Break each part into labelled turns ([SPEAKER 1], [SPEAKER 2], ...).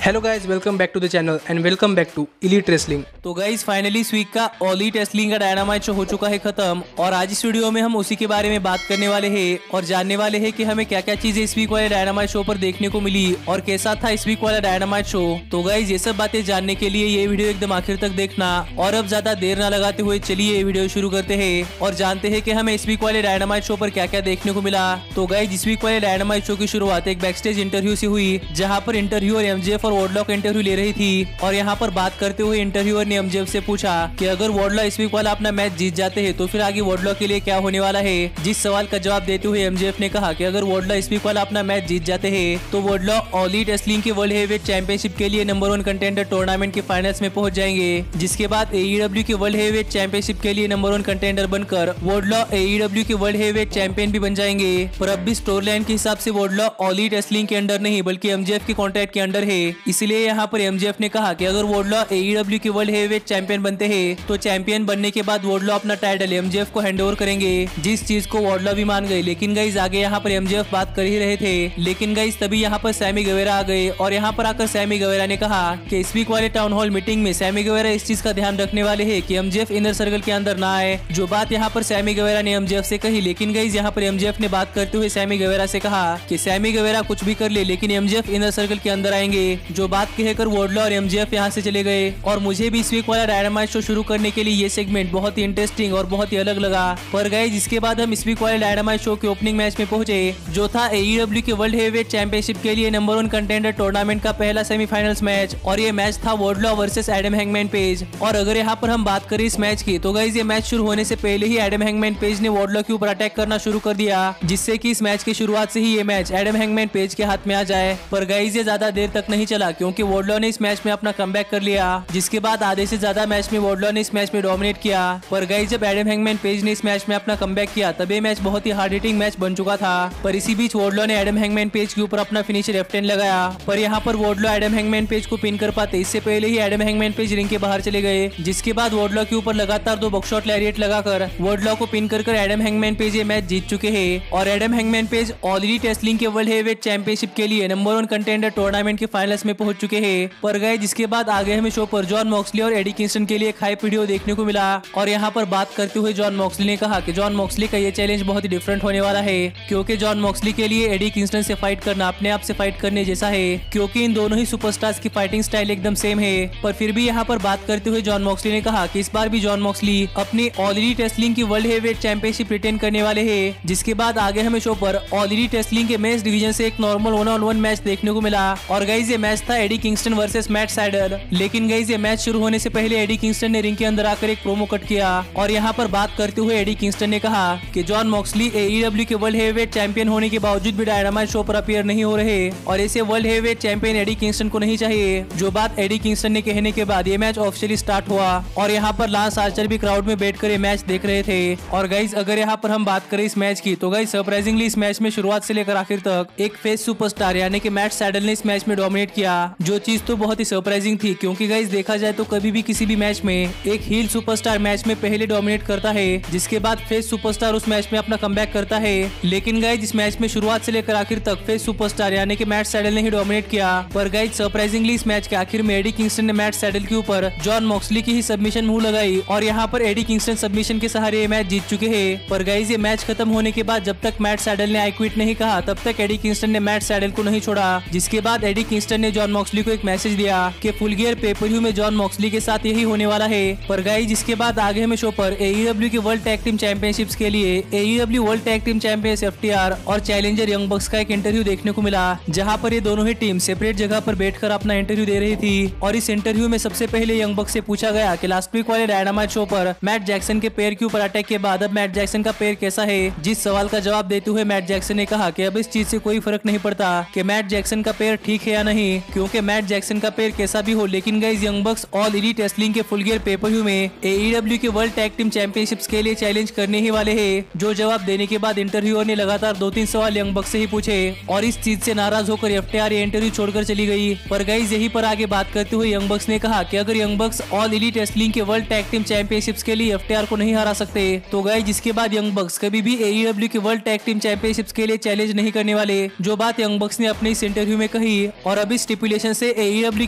[SPEAKER 1] Hello guys, welcome back to the channel and welcome back to Elite Wrestling.
[SPEAKER 2] तो guys finally इस week का All Elite Wrestling का Dynamite show हो चुका है खत्म और आज इस वीडियो में हम उसी के बारे में बात करने वाले हैं और जानने वाले हैं कि हमें क्या क्या चीजें इस वीक वाले डायनामाइट शो पर देखने को मिली और कैसा था इस वीक वाला डायनामाइट शो। तो गाइज ये सब बातें जानने के लिए ये वीडियो एकदम आखिर तक देखना और अब ज्यादा देर न लगाते हुए चलिए ये वीडियो शुरू करते हैं और जानते हैं कि हमें इस वीक वाले डायनामाइट शो पर क्या क्या देखने को मिला। तो गाइज इस वीक वाले डायनामाइट शो की शुरुआत एक बैकस्टेज इंटरव्यू से हुई जहाँ पर इंटरव्यूअर एमजेएफ और वॉर्डलॉक इंटरव्यू ले रही थी और यहाँ पर बात करते हुए इंटरव्यूअर ने एमजेएफ से पूछा कि अगर वॉर्डलॉ इस वीक वाला अपना मैच जीत जाते हैं तो फिर आगे वॉर्डलॉ के लिए क्या होने वाला है। जिस सवाल का जवाब देते हुए एमजेएफ ने कहा कि अगर वॉर्डलॉ इस वीक वाला अपना मैच जीत जाते हैं तो वॉर्डलॉ ऑल ईट रेसलिंग के वर्ल्ड हेवीवेट चैंपियनशिप के लिए नंबर 1 कंटेंडर टूर्नामेंट के फाइनल्स में पहुंच जाएंगे, जिसके बाद एईडब्ल्यू के वर्ल्ड हेवीवेट चैंपियनशिप के लिए नंबर 1 कंटेंडर बनकर वॉर्डलॉ एईडब्ल्यू के वर्ल्ड हेवीवेट चैंपियन भी बन जाएंगे। पर अब भी स्टोरी लाइन के हिसाब से वॉर्डलॉ ऑल ईट रेसलिंग के अंडर नहीं बल्कि एमजेएफ के कॉन्ट्रैक्ट के अंडर है। इसलिए यहाँ पर एमजेएफ ने कहा कि अगर वॉर्डलॉ एईडब्ल्यू के वर्ल्ड हेवीवेट चैंपियन बनते हैं तो चैंपियन बनने के बाद वॉर्डलॉ अपना टाइटल एमजेएफ को हैंड ओवर करेंगे, जिस चीज को वॉर्डलॉ भी मान गए। लेकिन गाइस आगे यहाँ पर एमजेएफ बात कर ही रहे थे, लेकिन गाइस तभी यहाँ पर सैमी गवेरा आ गए और यहाँ पर आकर सैमी गवेरा ने कहा कि इस वीक वाले टाउन हॉल मीटिंग में सैमी गवेरा इस चीज का ध्यान रखने वाले हैं कि एमजेएफ इनर सर्कल के अंदर ना आए, जो बात यहाँ पर सैमी गवेरा ने एमजेएफ से कही। लेकिन गाइस यहाँ पर एमजेएफ ने बात करते हुए सैमी गवेरा से कहा कि सैमी गवेरा कुछ भी कर ले लेकिन एमजेएफ इनर सर्कल के अंदर आएंगे, जो बात कहकर वॉर्डलॉ और एमजेएफ यहाँ से चले गए। और मुझे भी इस वीक वाला डायनामाइट शो शुरू करने के लिए ये सेगमेंट बहुत ही इंटरेस्टिंग और बहुत ही अलग लगा। पर गाइस इसके बाद हम इस वीक वाले डायनामाइट शो के ओपनिंग मैच में पहुंचे जो था एईडब्ल्यू के वर्ल्ड हेवीवेट चैंपियनशिप के लिए नंबर 1 कंटेंडर टूर्नामेंट का पहला सेमीफाइनल्स मैच और ये मैच था वॉर्डलॉ वर्सेस एडम हैंगमैन पेज। और अगर यहाँ पर हम बात करें इस मैच की तो गाइस ये मैच शुरू होने से पहले ही एडम हैंगमैन पेज ने वॉर्डलॉ के ऊपर अटैक करना शुरू कर दिया, जिससे कि इस मैच की शुरुआत से ही ये मैच एडम हैंगमैन पेज के हाथ में आ जाए। पर गाइस ये ज्यादा देर तक नहीं चला क्योंकि वॉर्डलॉ ने इस मैच में अपना कमबैक कर लिया, जिसके बाद आधे से ज्यादा मैच में वॉर्डलॉ ने इस मैच में डोमिनेट किया। पर गाइस जब एडम हैंगमैन पेज ने इस मैच में अपना कमबैक किया तब ये मैच बहुत ही हार्ड हिटिंग मैच बन चुका था। पर इसी बीच वॉर्डलॉ ने एडम हैंगमैन पेज के ऊपर अपना फिनिशर F10 लगाया, पर यहाँ पर वॉर्डलॉ एडम हैंगमैन पेज को पिन कर पाते इससे पहले ही एडम हैंगमैन पेज रिंग के बाहर चले गए, जिसके बाद वॉर्डलॉ के ऊपर लगातार 2 बॉक्सशॉट लैरिएट लगाकर वॉर्डलॉ को पिन कर एडम हैंगमैन पेज ये मैच जीत चुके हैं और Adam hangman page all Elite wrestling के वर्ल्ड हेवीवेट चैंपियनशिप के लिए नंबर 1 कंटेंडर टूर्नामेंट के फाइनल्स में पहुंच चुके हैं। पर गाइस जिसके बाद आगे हमें शो पर जॉन मॉक्सली और एडी किंगस्टन के लिए एक हाइप वीडियो देखने को मिला और यहाँ पर बात करते हुए जॉन मॉक्सली ने कहा कि जॉन मॉक्सली का ये चैलेंज बहुत ही डिफरेंट होने वाला है, क्योंकि जॉन मॉक्सली के लिए एडी किंगस्टन से फाइट करना अपने आप से फाइट करने जैसा है, क्योंकि इन दोनों ही सुपरस्टार्स की फाइटिंग स्टाइल एकदम सेम है। पर फिर भी यहाँ पर बात करते हुए जॉन मॉक्सली ने कहा कि इस बार भी जॉन मॉक्सली अपनी ऑल ईट रेसलिंग की वर्ल्ड हेवीवेट चैंपियनशिप रिटेन करने वाले हैं। जिसके बाद आगे हमें शो पर ऑल ईट रेसलिंग के मेंस डिवीजन से एक नॉर्मल 1-on-1 मैच देखने को मिला और गाइस ये मैच था Eddie Kingston versus Matt Sydal. लेकिन गाइस ये मैच शुरू होने से पहले एडी किंगस्टन ने रिंग के अंदर आकर एक प्रोमो कट किया और यहाँ पर बात करते हुए एडी किंगस्टन ने कहा कि जॉन मॉक्सली एईडब्ल्यू के वर्ल्ड हेवीवेट चैंपियन होने के बावजूद भी डायनामाइट शो पर अपीयर नहीं हो रहे और इसे world heavyweight champion Eddie Kingston को नहीं चाहिए, जो बात एडी किंगस्टन ने कहने के बाद ये मैच ऑफिशियली स्टार्ट हुआ और यहाँ पर लांस आर्चर भी क्राउड में बैठकर ये मैच देख रहे थे। और गाइस अगर यहाँ पर हम बात करें इस मैच की तो गाइस सरप्राइजिंगली इस मैच में शुरुआत से लेकर आखिर तक एक फेस सुपरस्टार यानी कि मैट सैडल ने इस मैच में डोमिनेट किया, जो चीज तो बहुत ही सरप्राइजिंग थी क्योंकि गाइस देखा जाए तो कभी भी किसी भी मैच में एक हील सुपरस्टार मैच में पहले डोमिनेट करता है, जिसके बाद फेस सुपरस्टार उस मैच में अपना कमबैक करता है। लेकिन गाइस इस मैच में शुरुआत से लेकर आखिर तक फेस सुपरस्टार यानी कि मैट सैडल ने ही डोमिनेट किया। पर गाइस सरप्राइजिंगली इस मैच के आखिर में एडी किंगस्टन ने मैट सैडल के ऊपर जॉन मॉक्सली की ही सबमिशन मुंह लगाई और यहाँ पर एडी किंगस्टन सबमिशन के सहारे ये मैच जीत चुके हैं। पर गाइस ये मैच खत्म होने के बाद जब तक मैट सैडल ने आई क्विट नहीं कहा तब तक एडी किंगस्टन ने मैट सैडल को नहीं छोड़ा, जिसके बाद एडी किंगस्टन ने जॉन मॉक्सली को एक मैसेज दिया कि फुल गियर पेपर-व्यू में जॉन मॉक्सली के साथ यही होने वाला है। पर गाइस जिसके बाद आगे हमें शो पर एईडब्ल्यू के वर्ल्ड टैग टीम चैंपियनशिप्स के लिए AEW world tag team champions FTR और चैलेंजर यंग बक्स का एक इंटरव्यू देखने को मिला, जहां पर ये दोनों ही टीम सेपरेट जगह पर बैठकर अपना इंटरव्यू दे रही थी। और इस इंटरव्यू में सबसे पहले यंग बक्स से पूछा गया कि लास्ट वीक वाले डायनामाइट शो पर मैट जैक्सन के पैर के ऊपर अटैक के बाद अब मैट जैक्सन का पैर कैसा है। जिस सवाल का जवाब देते हुए मैट जैक्सन ने कहा कि अब इस चीज से कोई फर्क नहीं पड़ता कि मैट जैक्सन का पैर ठीक है या नहीं, क्योंकि मैट जैक्सन का पैर कैसा भी हो। लेकिन गाइस यंग बक्स ऑल ईट रेसलिंग के फुल गियर पेपर-व्यू में एईडब्ल्यू के वर्ल्ड टैग टीम चैंपियनशिप्स के लिए चैलेंज करने ही वाले हैं, जो जवाब देने के बाद इंटरव्यूअर ने लगातार 2-3 सवाल यंग बक्स से ही पूछे और इस चीज से नाराज होकर FTR ये इंटरव्यू छोड़कर चली गई। पर गाइस यहीं पर आगे बात करते हुए यंग बक्स ने कहा कि अगर यंग बक्स ऑल ईट रेसलिंग के वर्ल्ड टैग टीम चैंपियनशिप्स के लिए FTR को नहीं हरा सकते तो गाइस जिसके बाद यंग बक्स कभी भी एईडब्ल्यू के वर्ल्ड टैग टीम चैंपियनशिप्स के लिए चैलेंज नहीं करने वाले, जो बात यंग बक्स ने अपने इस इंटरव्यू में कही। और अब इस स्टिपुलेशन से AEW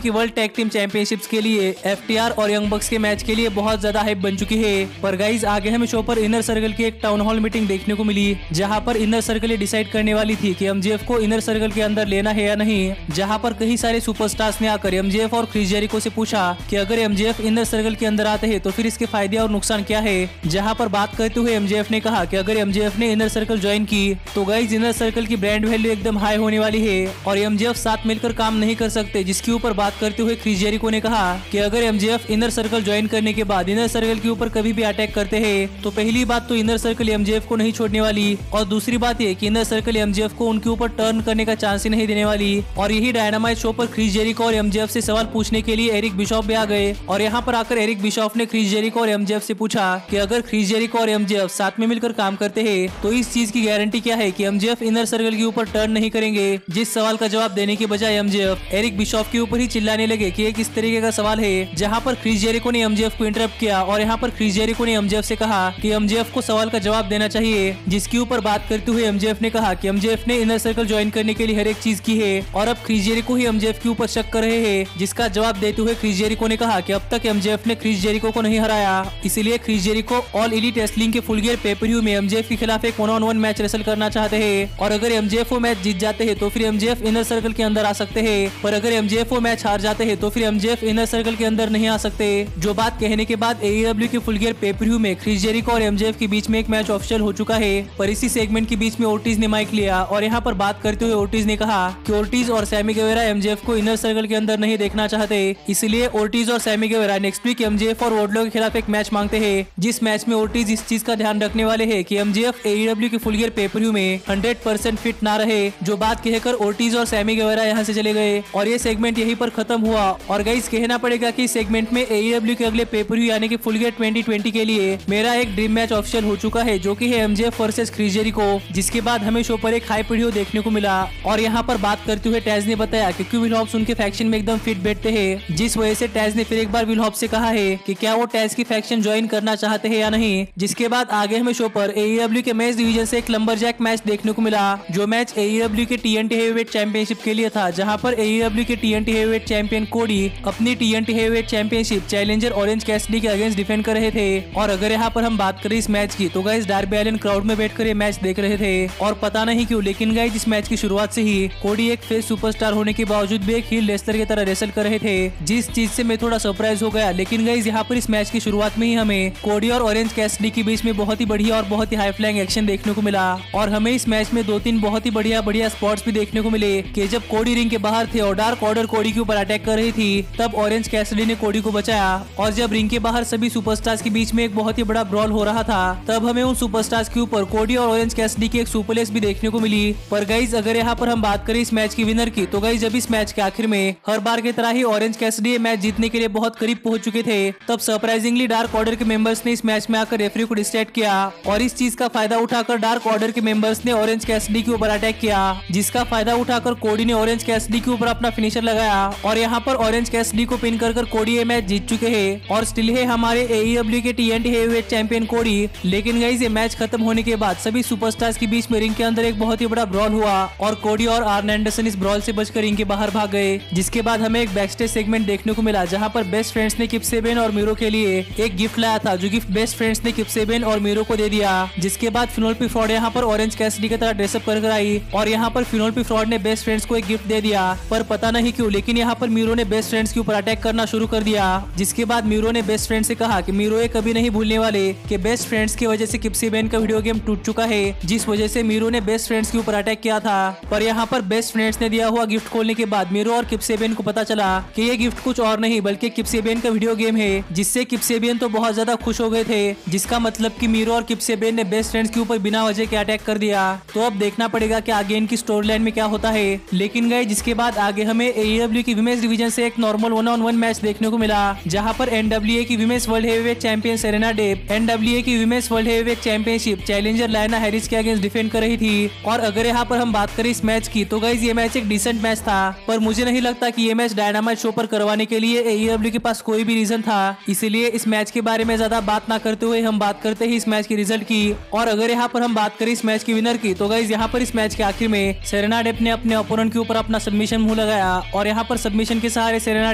[SPEAKER 2] की वर्ल्ड टैग टीम चैंपियनशिप्स के लिए FTR और यंग बक्स के मैच के लिए बहुत ज्यादा हाइप बन चुकी है। पर गाइज आगे हमें शो पर इनर सर्कल की एक टाउन हॉल मीटिंग देखने को मिली, जहां पर इनर सर्कल ये डिसाइड करने वाली थी कि MJF को इनर सर्कल के अंदर लेना है या नहीं। जहां पर कई सारे सुपरस्टार्स ने आकर MJF और क्रिस जेरिको से पूछा कि अगर MJF इनर सर्कल के अंदर आते हैं तो फिर इसके फायदे और नुकसान क्या है। जहां पर बात करते हुए MJF ने कहा कि अगर MJF ने इनर सर्कल ज्वाइन की तो गाइज इनर सर्कल की ब्रांड वैल्यू एकदम हाई होने वाली है और MJF साथ मिलकर काम नहीं कर सकते। जिसके ऊपर बात करते हुए क्रिस जेरिको ने कहा कि अगर MJF इनर सर्कल ज्वाइन करने के बाद इनर सर्कल के ऊपर कभी भी अटैक करते हैं तो पहली बात तो इनर सर्कल MJF को नहीं छोड़ने वाली, और दूसरी बात ये कि इनर सर्कल MJF को उनके ऊपर टर्न करने का चांस ही नहीं देने वाली। और यही डायनामाइट शो पर क्रिस जेरिको और MJF से सवाल पूछने के लिए एरिक बिशॉफ भी आ गए और यहाँ पर आकर एरिक बिशॉफ ने क्रिस जेरिको और MJF से पूछा कि अगर क्रिस जेरिको और MJF साथ में मिलकर काम करते हैं तो इस चीज की गारंटी क्या है कि MJF इनर सर्कल के ऊपर टर्न नहीं करेंगे। जिस सवाल का जवाब देने के बजाय MJF एरिक बिशॉफ के ऊपर ही चिल्लाने लगे कि ये किस तरीके का सवाल है। जहाँ पर क्रिस जेरिको ने MJF को इंटरप्ट किया और यहाँ पर क्रिस जेरिको ने MJF से कहा कि MJF को सवाल का जवाब देना चाहिए। जिसके ऊपर बात करते हुए MJF ने कहा कि MJF ने इनर सर्कल ज्वाइन करने के लिए हर एक चीज की है और अब क्रिस जेरिको ही MJF के ऊपर शक कर रहे हैं। जिसका जवाब देते हुए क्रिस जेरिको ने कहा कि अब तक MJF ने क्रिस जेरिको को नहीं हराया, इसलिए Chris Jericho All Elite Wrestling के फुल गियर पेपर-व्यू में MJF के खिलाफ एक 1-on-1 मैच रेसल करना चाहते हैं और अगर MJF वो मैच जीत जाते हैं तो फिर MJF इनर सर्कल के अंदर आ सकते हैं, पर अगर MJF वो मैच हार जाते हैं तो फिर MJF इनर सर्कल के अंदर नहीं आ सकते। जो बात कहने के बाद AEW के फुल गियर पेपर-व्यू में क्रिस जेरिको और MJF के बीच में एक मैच ऑफिशियल हो चुका है। पर इसी सेगमेंट के बीच में ओर्टिज ने माइक लिया और यहाँ पर बात करते हुए ओर्टिज ने कहा कि ओर्टिज और सैमी गेवेरा MJF को इनर सर्कल के अंदर नहीं देखना चाहते, इसलिए ओर्टिज और Sammy Guevara next week MJF और वोडलो के खिलाफ एक मैच मांगते हैं। जिस मैच में ओर्टिज इस चीज का ध्यान रखने वाले हैं कि MJF AEW के फुल गियर पेपर-व्यू में 100% फिट ना रहे। जो बात कहकर ओर्टिज और सैमी गेवेरा यहाँ से चले गए और ये सेगमेंट यहीं पर खत्म हुआ। और गाइस कहना पड़ेगा कि इस सेगमेंट में AEW के अगले पेपर-व्यू यानी कि फुल गियर 2020 के लिए मेरा एक ड्रीम मैच ऑफिशियल हो चुका है, जो कि है MJF वर्सेस क्रिस जेरिको। जिसके बाद हमें शो पर एक हाइप वीडियो देखने को मिला और यहाँ पर बात करते हुए टैज ने बताया कि क्यों विल हॉब्स उनके फैक्शन में एकदम फिट बैठते हैं। जिस वजह से टैज ने फिर एक बार विल हॉब्स से कहा है कि क्या वो टैज की फैक्शन ज्वाइन करना चाहते हैं या नहीं। जिसके बाद आगे हमें शो पर AEW के मेंस डिवीजन से एक लंबरजैक मैच देखने को मिला, जो मैच AEW के TNT हेवीवेट चैंपियनशिप के लिए था, जहां पर AEW के TNT हेवीवेट चैंपियन कोडी अपनी TNT heavyweight championship challenger orange Cassidy के अगेंस्ट डिफेंड कर रहे थे। और अगर यहाँ पर हम बात करें इस मैच की तो गाइस डार्बी एलिन क्राउड में बैठकर ये मैच देख रहे थे और पता नहीं क्यों लेकिन गाइस इस मैच की शुरुआत से ही कोडी एक फेस सुपरस्टार होने के बावजूद भी एक हील रेसलर की तरह रेसल कर रहे थे, जिस चीज से मैं थोड़ा सरप्राइज हो गया। लेकिन गाइस यहाँ पर इस मैच की शुरुआत में ही हमें कोडी और ऑरेंज कैसिडी के बीच में बहुत ही बढ़िया और बहुत ही हाई फ्लाइंग एक्शन देखने को मिला और हमें इस मैच में 2-3 बहुत ही बढ़िया स्पॉट्स भी देखने को मिले कि जब कोडी रिंग के बाहर थे और डार्क ऑर्डर कोडी के ऊपर अटैक कर रही थी तब ऑरेंज कैसिडी ने कोडी को बचाया, और जब रिंग के बाहर सभी सुपरस्टार्स के बीच में एक बहुत ही बड़ा ब्रॉल हो रहा था तब हमें उन सुपरस्टार्स के ऊपर कोडी और ऑरेंज कैसिडी की एक सुपरलेस भी देखने को मिली। पर गाइज अगर यहाँ पर हम बात करें इस मैच की विनर की तो गाइज जब इस मैच के आखिर में हर बार की तरह ही ऑरेंज कैसिडी ये मैच जीतने के लिए बहुत करीब पहुंच चुके थे, तब सरप्राइजिंगली डार्क ऑर्डर के मेंबर्स ने इस मैच में आकर रेफरी को डिस्ट्रैक्ट किया और इस चीज का फायदा उठाकर डार्क ऑर्डर के मेंबर्स ने ऑरेंज कैसिडी के ऊपर अटैक किया, जिसका फायदा उठाकर कोडी ने ऑरेंज कैसिडी के ऊपर अपना फिनिशर लगाया और यहाँ पर ऑरेंज कैसिडी को पिन कर कोडी ये मैच जीत चुके हैं और स्टिल है हमारे AEW के TNT हेवीवेट चैंपियन कोडी। लेकिन गाइस ये मैच खत्म होने के बाद सभी सुपरस्टार्स के बीच में रिंग के अंदर एक बहुत ही बड़ा ब्रॉल हुआ और कोडी और आर्न एंडरसन इस ब्रॉल से बचकर रिंग के बाहर भाग गए। जिसके बाद हमें एक बैकस्टेज सेगमेंट देखने को मिला जहाँ पर बेस्ट फ्रेंड्स ने किप सेबियन और मीरो के लिए एक गिफ्ट लाया था, जो गिफ्ट बेस्ट फ्रेंड्स ने किप सेबियन और मीरो को दे दिया। जिसके बाद फिनोल्पी फ्रॉड यहाँ पर ऑरेंज कैसिडी की तरह ड्रेसअप कर आई और यहाँ पर फिनोल्पी फ्रॉड ने बेस्ट फ्रेंड्स को एक गिफ्ट दे दिया, पर पता नहीं क्यों लेकिन यहाँ पर मीरो ने बेस्ट फ्रेंड्स के ऊपर अटैक करना शुरू कर दिया। जिसके बाद मीरो ने बेस्ट फ्रेंड से कहा कि मीरो ये कभी नहीं भूलने वाले कि बेस्ट फ्रेंड्स की वजह से किप सेबियन का वीडियो गेम टूट चुका है, जिस वजह से मीरो ने बेस्ट फ्रेंड्स के ऊपर अटैक किया था। पर यहाँ पर बेस्ट फ्रेंड्स ने दिया हुआ गिफ्ट खोलने के बाद मीरो और किप सेबियन को पता चला कि ये गिफ्ट कुछ और नहीं बल्कि किप सेबियन का वीडियो गेम है, जिससे किप सेबियन तो बहुत ज्यादा खुश हो गए थे। जिसका मतलब कि मीरो और किप सेबियन ने बेस्ट फ्रेंड्स के ऊपर बिना वजह के अटैक कर दिया। तो अब देखना पड़ेगा कि आगे इनकी स्टोरी लाइन में क्या होता है। लेकिन गाइस जिसके बाद आगे हमें AEW की विमेंस डिवीजन से एक नॉर्मल 1-on-1 मैच देखने को मिला, जहां पर NWA की women's world heavyweight champion Serena Deeb NWA की women's world heavyweight championship challenger Leyla Hirsch के अगेंस्ट डिफेंड कर रही थी। और अगर यहाँ पर हम बात करें इस मैच की तो गाइस ये मैच एक डिसेंट मैच था, पर मुझे नहीं लगता कि ये मैच डायनामाइट शो पर करवाने के लिए AEW के पास कोई भी रीजन था। इसलिए इस मैच के बारे में ज्यादा बात ना करते हुए हम बात करते ही इस मैच की रिजल्ट की। और अगर यहाँ पर हम बात करें इस मैच की विनर की तो गाइस यहाँ पर इस मैच के आखिर में सेरेना डेप ने अपने ओपोनेंट के ऊपर अपना सबमिशन मुंह लगाया और यहाँ पर सबमिशन के सहारे सेरेना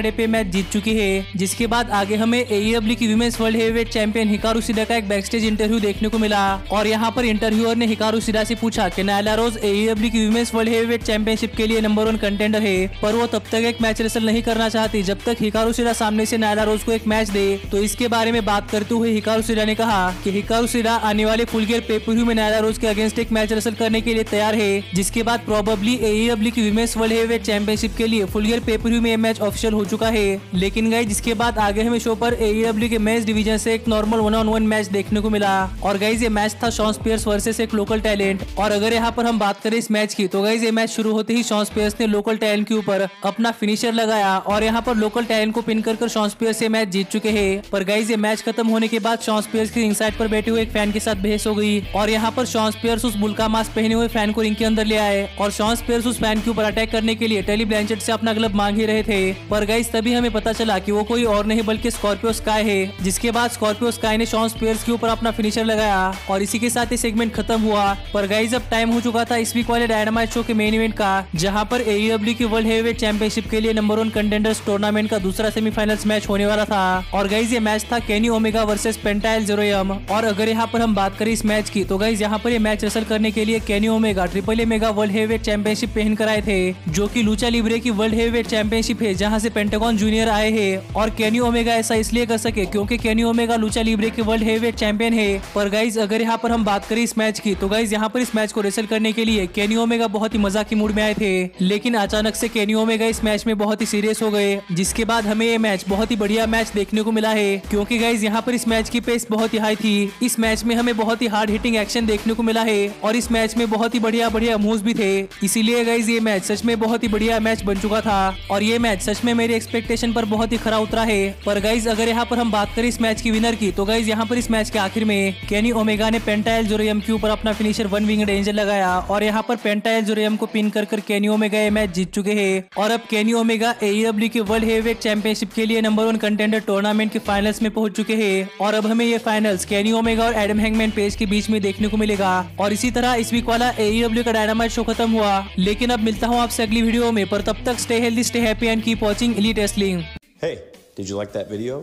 [SPEAKER 2] डेपे मैच जीत चुकी है। जिसके बाद आगे हमें AEW की women's world heavyweight champion Hikaru Shida का एक बैकस्टेज इंटरव्यू देखने को मिला और यहाँ पर इंटरव्यूअर ने हिकारू शिदा से पूछा कि नायला रोज AEW की विमेंस वर्ल्ड हेवीवेट चैंपियनशिप के लिए नंबर 1 कंटेंडर है, पर वो तब तक एक मैच रेसल नहीं करना चाहती जब तक हिकारू शिदा सामने से नायला रोज को एक मैच दे। तो इसके बारे में बात करते हुए हिकारू शिदा ने कहा कि हिकारू शिदा आने वाले फुल गियर पे-पर-व्यू में नायला रोज के अगेंस्ट एक मैच रेसल करने के लिए तैयार है, जिसके बाद प्रोबेबली AEW की विमेंस वर्ल्ड हेवीवेट चैंपियनशिप के लिए फुल गियर पे-पर-व्यू में मैच ऑफिशियल हो चुका है। लेकिन गाइस जिसके बाद आगे हमें शो पर AEW के मेंस डिवीजन से एक नॉर्मल 1-on-1 मैच देखने को मिला और गाइस ये मैच था शॉन स्पियर्स वर्सेस एक लोकल टैलेंट। और अगर यहाँ पर हम बात करें इस मैच की तो गाइस ये मैच शुरू होते ही शॉन स्पियर्स ने लोकल टैलेंट के ऊपर अपना फिनिशर लगाया और यहाँ पर लोकल टैलेंट को पिन कर शॉन स्पियर्स से मैच जीत चुके हैं। पर गाइस ये मैच खत्म होने के बाद शॉन स्पियर्स की रिंग साइड पर बैठे हुए एक फैन के साथ बहस हो गई और यहाँ पर शॉन स्पियर्स उस बुल का मास्क पहने हुए फैन को रिंग के अंदर ले आए और शॉन स्पियर्स उस फैन के ऊपर अटैक करने के लिए टली ब्लैंचेट से अपना ग्लव मांग ही रहे थे। पर गाइस तभी हमें पता चला कि वो कोई और नहीं बल्कि स्कॉर्पियो स्काई है। जिसके बाद स्कॉर्पियो स्काई ने शॉन स्पियर्स के ऊपर अपना फिनिशर लगाया और इसी के साथ ये सेगमेंट खत्म हुआ। पर गाइस अब टाइम हो चुका था इस वीक वाले डायनामाइट शो के मेन इवेंट का, जहां पर AEW की वर्ल्ड हेवीवेट चैंपियनशिप के लिए नंबर 1 कंटेंडर्स टूर्नामेंट का दूसरा सेमीफाइनल्स मैच होने वाला था। और गाइस ये मैच था केनी ओमेगा वर्सेस पेंटा एल ज़ेरोयम। और अगर यहाँ पर हम बात करें इस मैच की तो गाइस यहाँ पर ये मैच रेसल करने के लिए Kenny Omega triple A mega world heavyweight championship पहन कर आए थे, जो कि लूचा लिब्रे की वर्ल्ड हेवीवेट चैंपियनशिप है जहाँ से पेंटागन जूनियर आए हैं। और केनी ओमेगा ऐसा इसलिए कर सके क्योंकि केनी ओमेगा लूचा लिब्रे की वर्ल्ड हेवीवेट चैंपियन है। पर गाइस अगर यहाँ पर हम बात करें इस मैच की तो गाइस यहाँ पर इस मैच को रेसल करने के लिए केनी ओमेगा बहुत ही मजाक की मूड में आए थे, लेकिन अचानक से केनी ओमेगा इस मैच में बहुत ही सीरियस हो गए, जिसके बाद हमें ये मैच बहुत ही बढ़िया मैच देखने को मिला है। क्योंकि गाइस यहाँ पर इस मैच की पेस बहुत ही हाई थी। इस मैच में हमें बहुत ही हार्ड हिटिंग एक्शन देखने को मिला है और इस मैच में बहुत ही बढ़िया मूव्स भी थे। इसीलिए गाइस ये मैच सच में बहुत ही बढ़िया मैच बन चुका था और ये मैच सच में मेरी एक्सपेक्टेशन पर बहुत ही खरा उतरा है। पर गाइस अगर यहाँ पर हम बात करें इस मैच की विनर की तो गाइस यहाँ पर इस मैच के आखिर में केनी ओमेगा ने पेंटा एल ज़ेरोयम के ऊपर अपना फिनिशर वन विंग्ड एंजल लगाया और यहाँ पर पेंटा एल ज़ेरोयम को पिन कर केनी ओमेगा ये मैच जीत चुके हैं। और अब केनी ओमेगा AEW की वर्ल्ड हेवीवेट चैंपियनशिप के लिए नंबर 1 कंटेंडर टूर्नामेंट के फाइनल्स में पहुंच चुके हैं और अब हमें ये फाइनल्स केनी ओमेगा और एडम हैंगमैन पेज के बीच में देखने को मिलेगा। और इसी तरह इस वीक वाला AEW का डायनामाइट शो खत्म हुआ, लेकिन अब मिलता हूँ आपसे अगली वीडियो में। पर तब तक stay healthy, stay happy and keep watching elite wrestling.
[SPEAKER 3] Hey, did you like that video?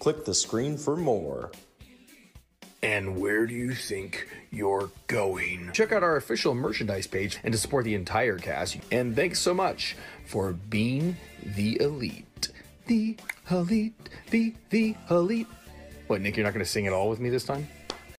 [SPEAKER 3] Click the screen for more.
[SPEAKER 4] And where do you think you're going? Check out our official merchandise page and to support the entire cast. And thanks so much for being the elite. The elite, the elite. What, Nick, you're not going to sing it all with me this time?